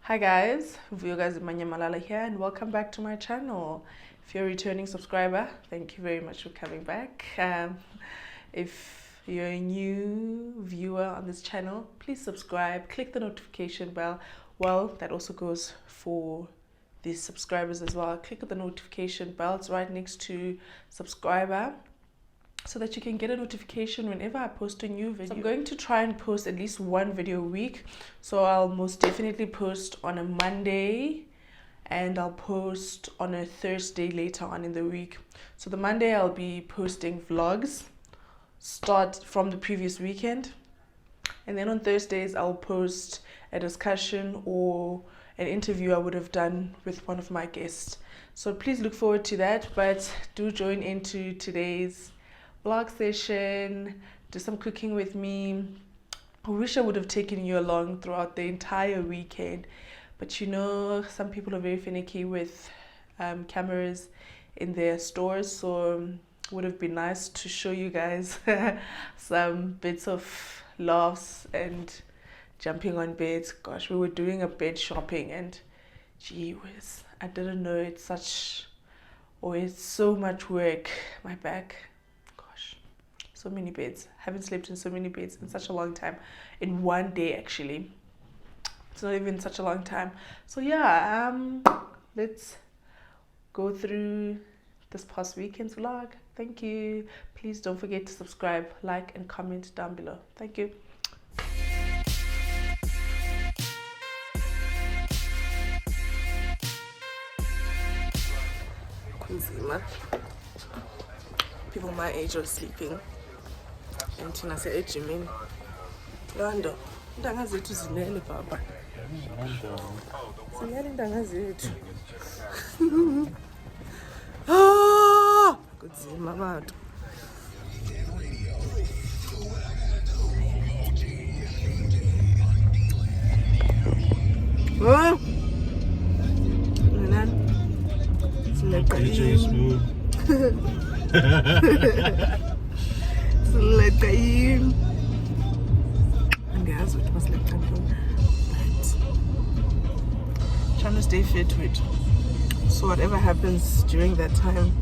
Hi guys, Vuyogazi Manyamalala here and welcome back to my channel. If you're a returning subscriber, thank you very much for coming back. If you're a new viewer on this channel, please subscribe, click the notification bell. Well, that also goes for the subscribers as well. Click the notification bell, it's right next to subscriber, so that you can get a notification whenever I post a new video. So I'm going to try and post at least one video a week. So I'll most definitely post on a Monday and I'll post on a Thursday later on in the week. So the Monday I'll be posting vlogs, start from the previous weekend. And then on Thursdays I'll post a discussion or an interview I would have done with one of my guests. So please look forward to that, but do join into today's vlog session, do some cooking with me. I wish I would have taken you along throughout the entire weekend, but you know, some people are very finicky with cameras in their stores, so it would have been nice to show you guys some bits of laughs and jumping on beds. Gosh, we were doing a bed shopping and gee whiz, I didn't know it's so much work. My back, so many beds. Haven't slept in so many beds in such a long time. In one day, actually. It's not even such a long time. So yeah, let's go through this past weekend's vlog. Thank you. Please don't forget to subscribe, like, and comment down below. Thank you. Kunzima. People my age are sleeping. And thina se-ejimini. Lando, intanga zethu zilele baba. Zilele intanga zethu. Ah, kunzima bantu. Oh, Nana. Storytime. And guys, it was like time, but trying to stay fit to it. So whatever happens during that time,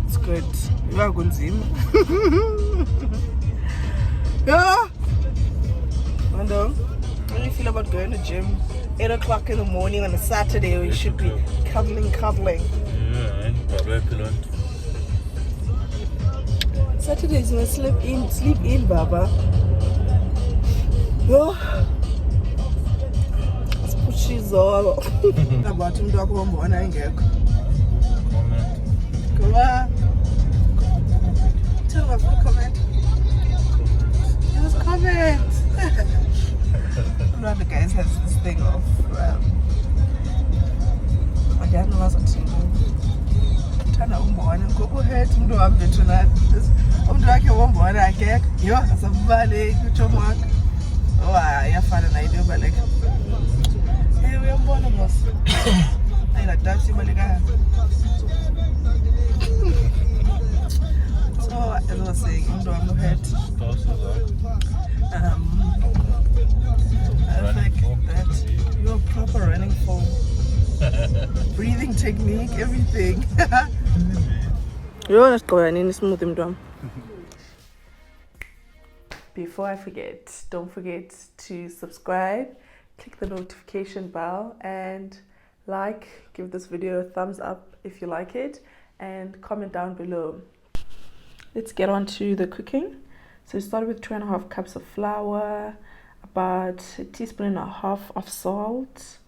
it's good. You are good, Zim. Yeah. And how do you feel about going to gym 8 o'clock in the morning on a Saturday? We should be cuddling. Yeah, Saturdays we sleep in, Baba. Oh, pushes all. About him talk one more and get. Come on. Tell my full comment. Just comment. One of the guys has this thing of I don't know what's to Tana umbona ngoko head umuntu wami bethuna umuntu wakhe wombona akekho yo asabale kutsho mwakho yafana nayo into yobaleka uyambona mos ayingadabisi ibaleka. So as I was saying, umuntu wami uhead I think that you're proper running form. Breathing technique, everything. Before I forget, don't forget to subscribe, click the notification bell, and give this video a thumbs up if you like it, and comment down below. Let's get on to the cooking. So we started with 2.5 cups of flour, about 1.5 teaspoons of salt,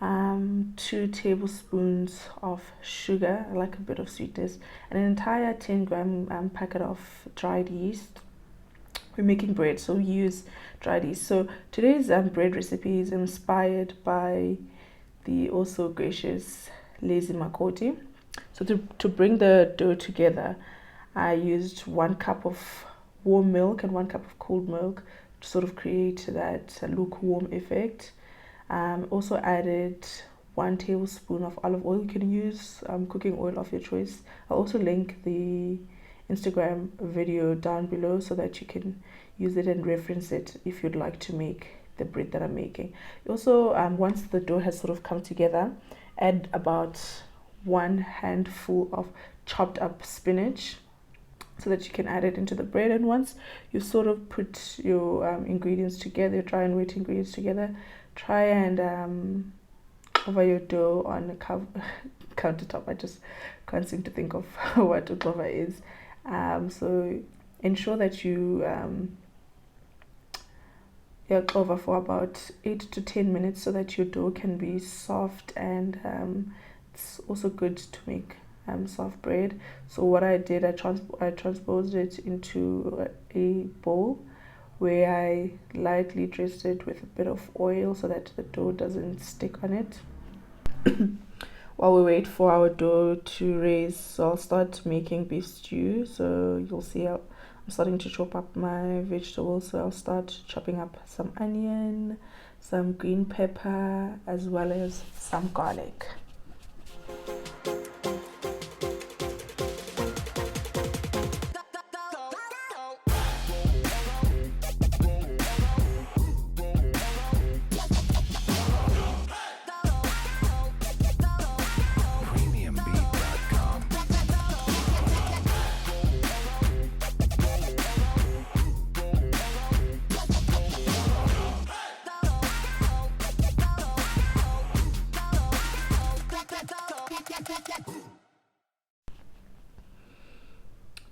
2 tablespoons of sugar. I like a bit of sweetness, and an entire 10-gram packet of dried yeast. We're making bread, so we use dried yeast. So today's bread recipe is inspired by the also gracious Lazy Makoti. So to bring the dough together, I used 1 cup of warm milk and 1 cup of cold milk to sort of create that lukewarm effect. Also added 1 tablespoon of olive oil. You can use cooking oil of your choice. I'll also link the Instagram video down below so that you can use it and reference it if you'd like to make the bread that I'm making. Also, once the dough has sort of come together, add about 1 handful of chopped up spinach so that you can add it into the bread. And once you sort of put your ingredients together, your dry and wet ingredients together, try and cover your dough on a countertop. I just can't seem to think of what a cover is. So ensure that you cover for about 8 to 10 minutes so that your dough can be soft, and it's also good to make soft bread. So what I did, I transposed it into a bowl where I lightly dressed it with a bit of oil so that the dough doesn't stick on it. While we wait for our dough to raise, so I'll start making beef stew. So you'll see I'm starting to chop up my vegetables. So I'll start chopping up some onion, some green pepper, as well as some garlic.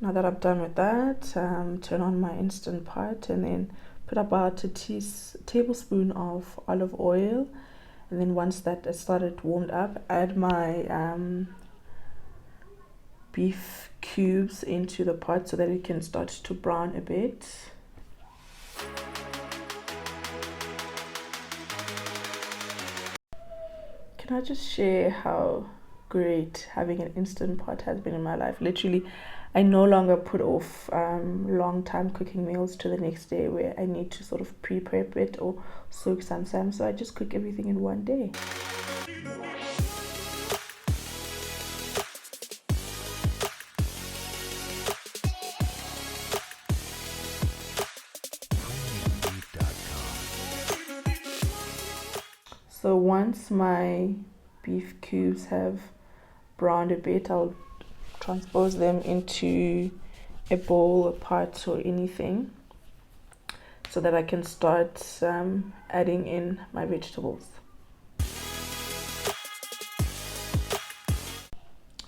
Now that I'm done with that, turn on my Instant Pot and then put about a tablespoon of olive oil. And then once that started warmed up, add my beef cubes into the pot so that it can start to brown a bit. Can I just share how great having an Instant Pot has been in my life? Literally, I no longer put off long time cooking meals to the next day where I need to sort of pre-prep it or soak some time. So I just cook everything in one day. So once my beef cubes have browned a bit, I'll transpose them into a bowl, a pot, or anything so that I can start adding in my vegetables. I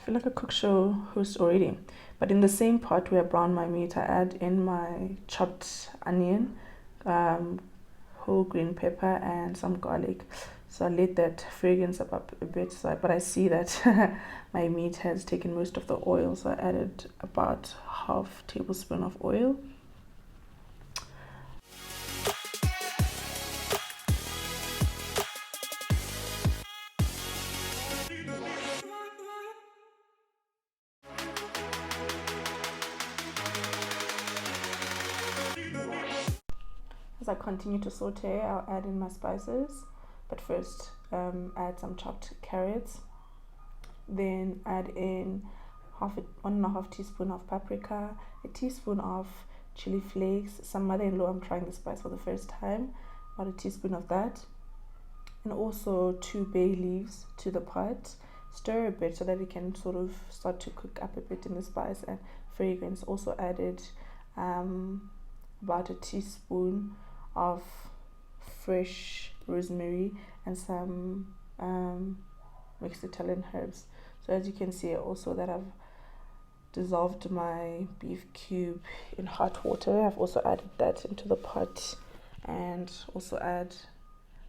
feel like a cook show host already. But in the same pot where I brown my meat, I add in my chopped onion, whole green pepper, and some garlic. So I let that fragrance up a bit, but I see that my meat has taken most of the oil, so I added about half tablespoon of oil. As I continue to saute, I'll add in my spices. But first, add some chopped carrots. Then add in 1.5 teaspoon of paprika, a teaspoon of chili flakes. Some mother-in-law, I'm trying the spice for the first time, about a teaspoon of that. And also 2 bay leaves to the pot. Stir a bit so that it can sort of start to cook up a bit in the spice and fragrance. Also added about a teaspoon of fresh rosemary and some mixed Italian herbs. So as you can see also that I've dissolved my beef cube in hot water. I've also added that into the pot, and also add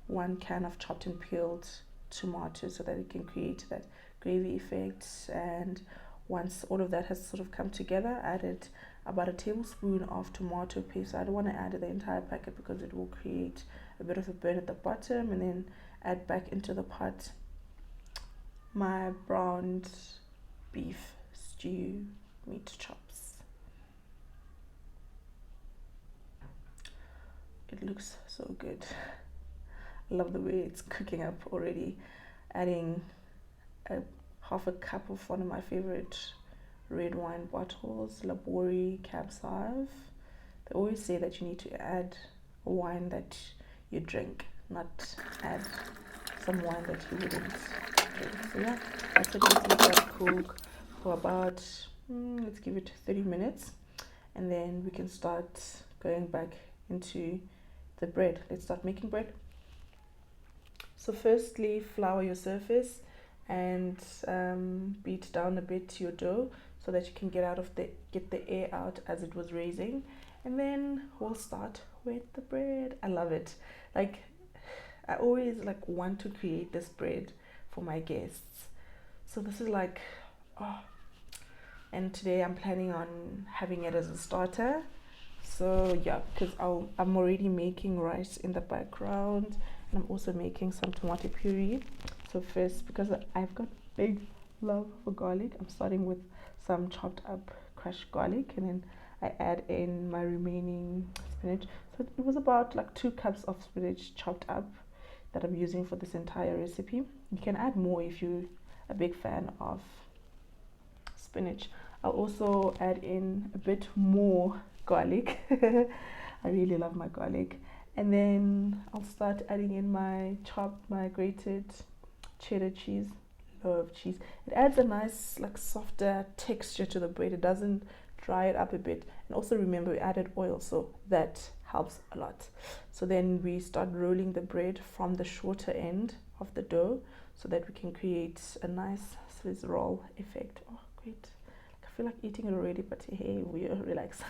1 can of chopped and peeled tomatoes so that it can create that gravy effect. And once all of that has sort of come together, I added about a tablespoon of tomato paste. So I don't want to add the entire packet because it will create a bit of a burn at the bottom. And then add back into the pot my browned beef stew meat chops. It looks so good. I love the way it's cooking up already. Adding half a cup of one of my favorite red wine bottles, Labori Cab Sauv. They always say that you need to add a wine that you drink, not add some wine that you wouldn't drink. So yeah, that's it. Let's let that cook for about, let's give it 30 minutes, and then we can start going back into the bread. Let's start making bread. So firstly, flour your surface and beat down a bit your dough so that you can get the air out as it was raising, and then we'll start with the bread. I love it. Like, I always like want to create this bread for my guests. So this is like, oh, and today I'm planning on having it as a starter. So yeah, because I'm already making rice in the background, and I'm also making some tomato puree. So first, because I've got big love for garlic, I'm starting with some chopped up crushed garlic, and then I add in my remaining spinach. So it was about like 2 cups of spinach chopped up that I'm using for this entire recipe. You can add more if you're a big fan of spinach. I'll also add in a bit more garlic. I really love my garlic. And then I'll start adding in my grated cheddar cheese. Love cheese. It adds a nice like softer texture to the bread. It doesn't dry it up a bit. And also remember, we added oil, so that helps a lot. So then we start rolling the bread from the shorter end of the dough so that we can create a nice Swiss roll effect. Oh, great. I feel like eating it already, but hey, we relax.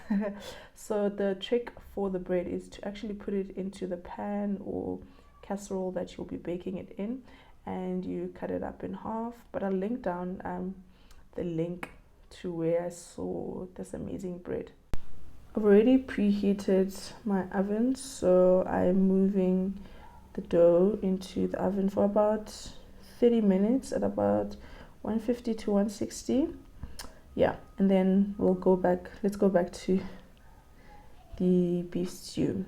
So the trick for the bread is to actually put it into the pan or casserole that you'll be baking it in, and you cut it up in half. But I'll link down the link to where I saw this amazing bread. I've already preheated my oven, so I'm moving the dough into the oven for about 30 minutes at about 150 to 160. Yeah, and then let's go back to the beef stew.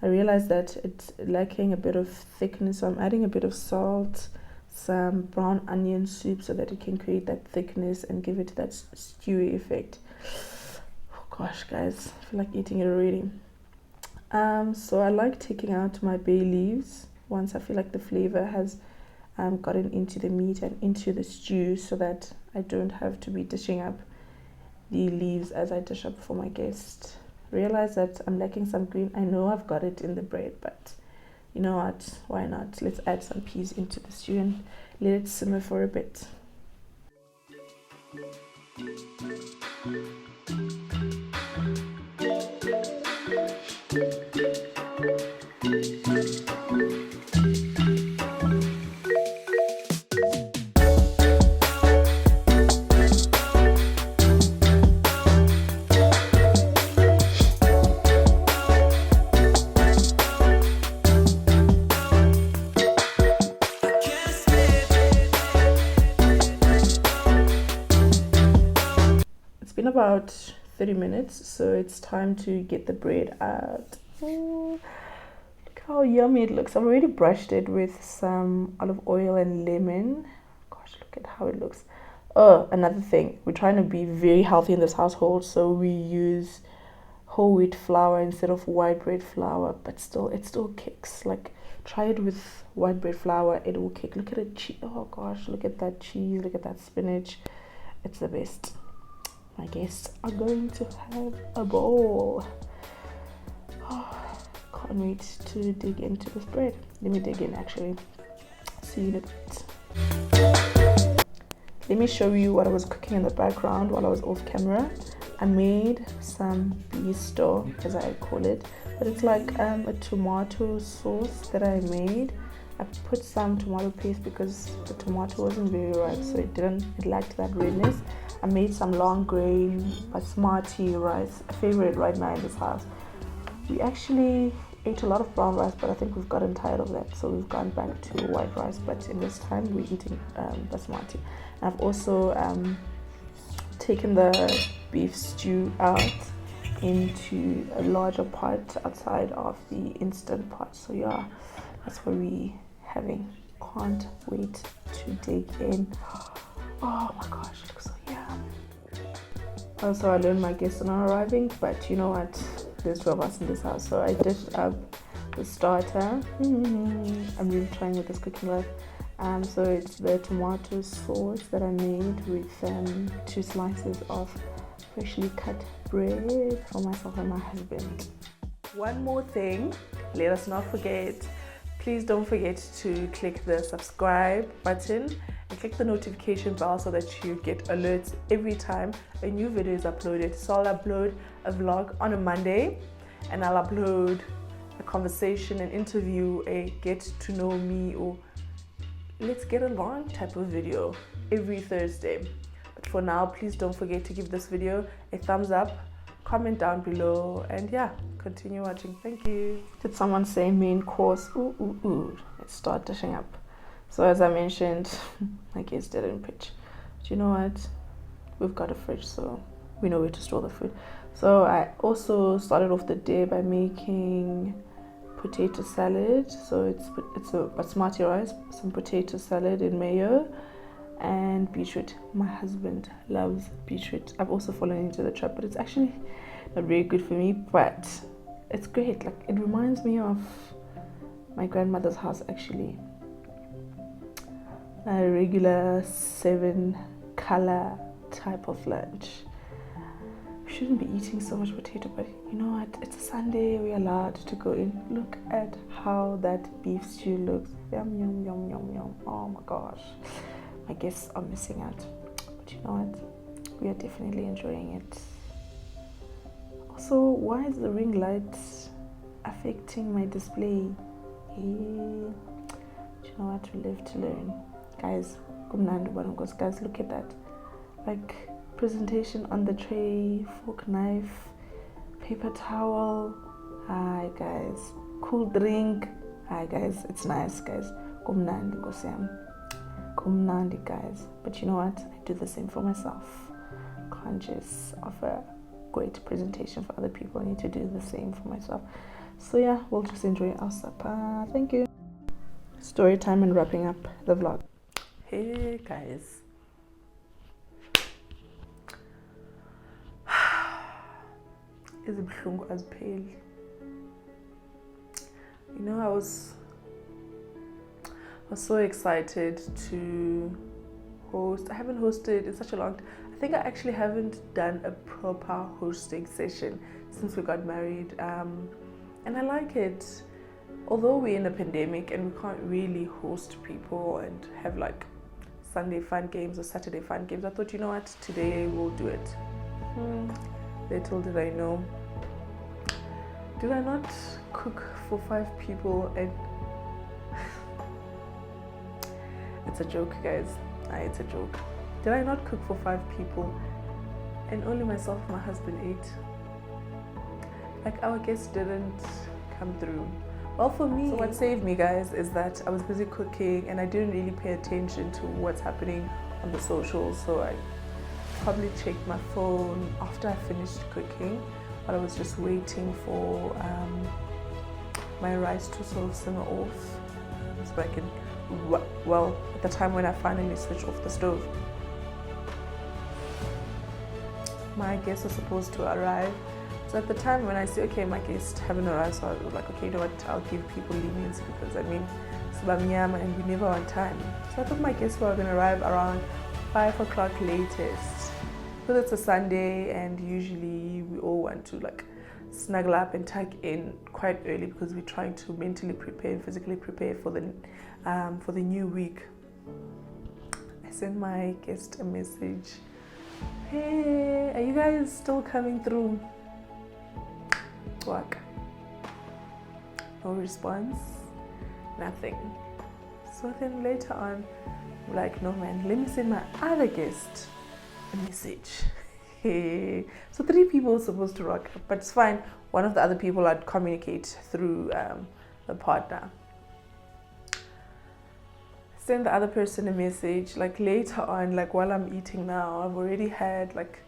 I realized that it's lacking a bit of thickness, so I'm adding a bit of salt, some brown onion soup so that it can create that thickness and give it that stewy effect. Oh gosh, guys, I feel like eating it already. So I like taking out my bay leaves once I feel like the flavor has gotten into the meat and into the stew, so that I don't have to be dishing up the leaves as I dish up for my guest. Realize that I'm lacking some green. I know I've got it in the bread, but you know what, why not? Let's add some peas into the stew and let it simmer for a bit. About 30 minutes, so it's time to get the bread out. Oh, look how yummy it looks. I've already brushed it with some olive oil and lemon. Gosh, look at how it looks. Oh, another thing, we're trying to be very healthy in this household, so we use whole wheat flour instead of white bread flour, but it still kicks. Like, try it with white bread flour, it will kick. Look at it. Oh gosh, look at that cheese, look at that spinach. It's the best. My guests are going to have a bowl. Oh, can't wait to dig into this bread. Let me dig in actually. See you in a bit. Let me show you what I was cooking in the background while I was off camera. I made some pesto, as I call it, but it's like a tomato sauce that I made. I put some tomato paste because the tomato wasn't very ripe, so it lacked that redness. I made some long grain basmati rice, a favorite right now in this house. We actually ate a lot of brown rice, but I think we've gotten tired of that, so we've gone back to white rice, but in this time we're eating basmati. And I've also taken the beef stew out into a larger pot outside of the instant pot. So yeah, that's what we having. Can't wait to dig in. Oh my gosh, it looks so yum. Also, I learned my guests are not arriving, but you know what, there's 2 of us in this house, so I dished up the starter. I'm really trying with this cooking life. So it's the tomato sauce that I made with 2 slices of freshly cut bread for myself and my husband. One more thing, let us not forget, please don't forget to click the subscribe button and click the notification bell so that you get alerts every time a new video is uploaded. So I'll upload a vlog on a Monday, and I'll upload a conversation, an interview, a get to know me or let's get along type of video every Thursday. But for now, please don't forget to give this video a thumbs up, comment down below, and yeah, continue watching. Thank you. Did someone say main course? Ooh. Let's start dishing up. So as I mentioned, my guest didn't pitch. But you know what? We've got a fridge, so we know where to store the food. So I also started off the day by making potato salad. So it's a basmati rice, some potato salad in mayo, and beetroot. My husband loves beetroot. I've also fallen into the trap, but it's actually not very good for me, but it's great. Like, it reminds me of my grandmother's house, actually. A regular 7 color type of lunch. We shouldn't be eating so much potato, but you know what? It's a Sunday, we're allowed to go in. Look at how that beef stew looks. Yum, yum, yum, yum, yum. Oh my gosh. My guests are missing out. But you know what? We are definitely enjoying it. Also, why is the ring light affecting my display? Hey. Do you know what? We live to learn. Guys, guys, look at that. Like, presentation on the tray, fork, knife, paper towel. Hi guys. Cool drink. Hi guys, it's nice, guys. Kumnandi ngosiyam. Kumnandi, guys. But you know what? I do the same for myself. Can't just offer great presentation for other people. I need to do the same for myself. So yeah, we'll just enjoy our supper. Thank you. Story time and wrapping up the vlog. Hey guys. Izibuhlungu azipheli. You know, I was so excited to host. I haven't hosted in such a long time. I think I actually haven't done a proper hosting session since we got married, and I like it. Although we're in a pandemic and we can't really host people and have like Sunday fun games or Saturday fun games, I thought, you know what, today we'll do it. Little did I know. Did I not cook for 5 people? And it's a joke, guys. It's a joke. Did I not cook for 5 people and only myself and my husband ate? Like, our guests didn't come through. Well, for me, so what saved me, guys, is that I was busy cooking and I didn't really pay attention to what's happening on the socials. So I probably checked my phone after I finished cooking, but I was just waiting for my rice to sort of simmer off so I can, well, at the time when I finally switched off the stove. My guests are supposed to arrive. So at the time when I say, okay, my guests haven't arrived, so I was like, okay, you know what, I'll give people leniency because I mean, it's Bamyama and we never on time. So I thought my guests were going to arrive around 5 o'clock latest. Because it's a Sunday and usually we all want to like snuggle up and tuck in quite early because we're trying to mentally prepare and physically prepare for the new week. I sent my guest a message. Hey, are you guys still coming through? Work. No response. Nothing. So then later on, I'm like, no man, let me send my other guest a message. Hey. So 3 people were supposed to rock, but it's fine. One of the other people I'd communicate through the partner. Send the other person a message. Like later on, like while I'm eating now, I've already had like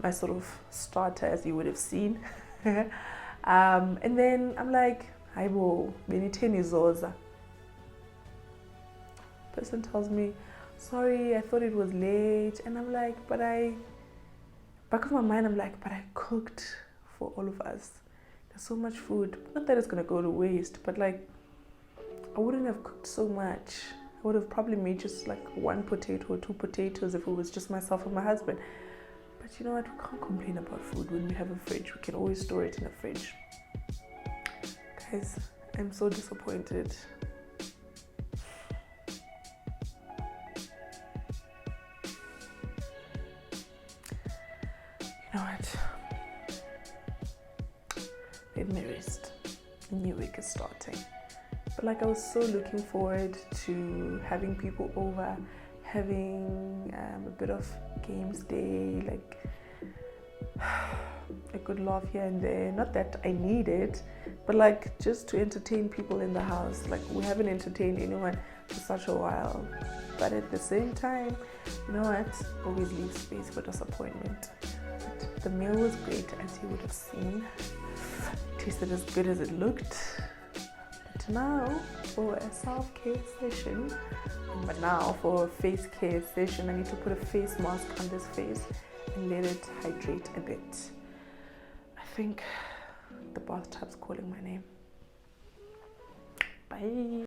my sort of starter, as you would have seen. And then I'm like, Aibo, beniteni zoza. Person tells me, sorry, I thought it was late. And I'm like, back of my mind, I'm like, but I cooked for all of us. so much food. Not that it's gonna go to waste, but like I wouldn't have cooked so much. I would have probably made just like 1 potato or 2 potatoes if it was just myself and my husband. But you know what? We can't complain about food when we have a fridge. We can always store it in a fridge. Guys, I'm so disappointed. You know what? Let me rest. A new week is starting. But like I was so looking forward to having people over, having a bit of games day, like a good laugh here and there. Not that I need it, but like just to entertain people in the house. Like we haven't entertained anyone for such a while. But at the same time, you know what? Always leave space for disappointment. But the meal was great, as you would have seen. It tasted as good as it looked. But now for a self-care session, for a face care session, I need to put a face mask on this face and let it hydrate a bit. I think the bathtub's calling my name. Bye.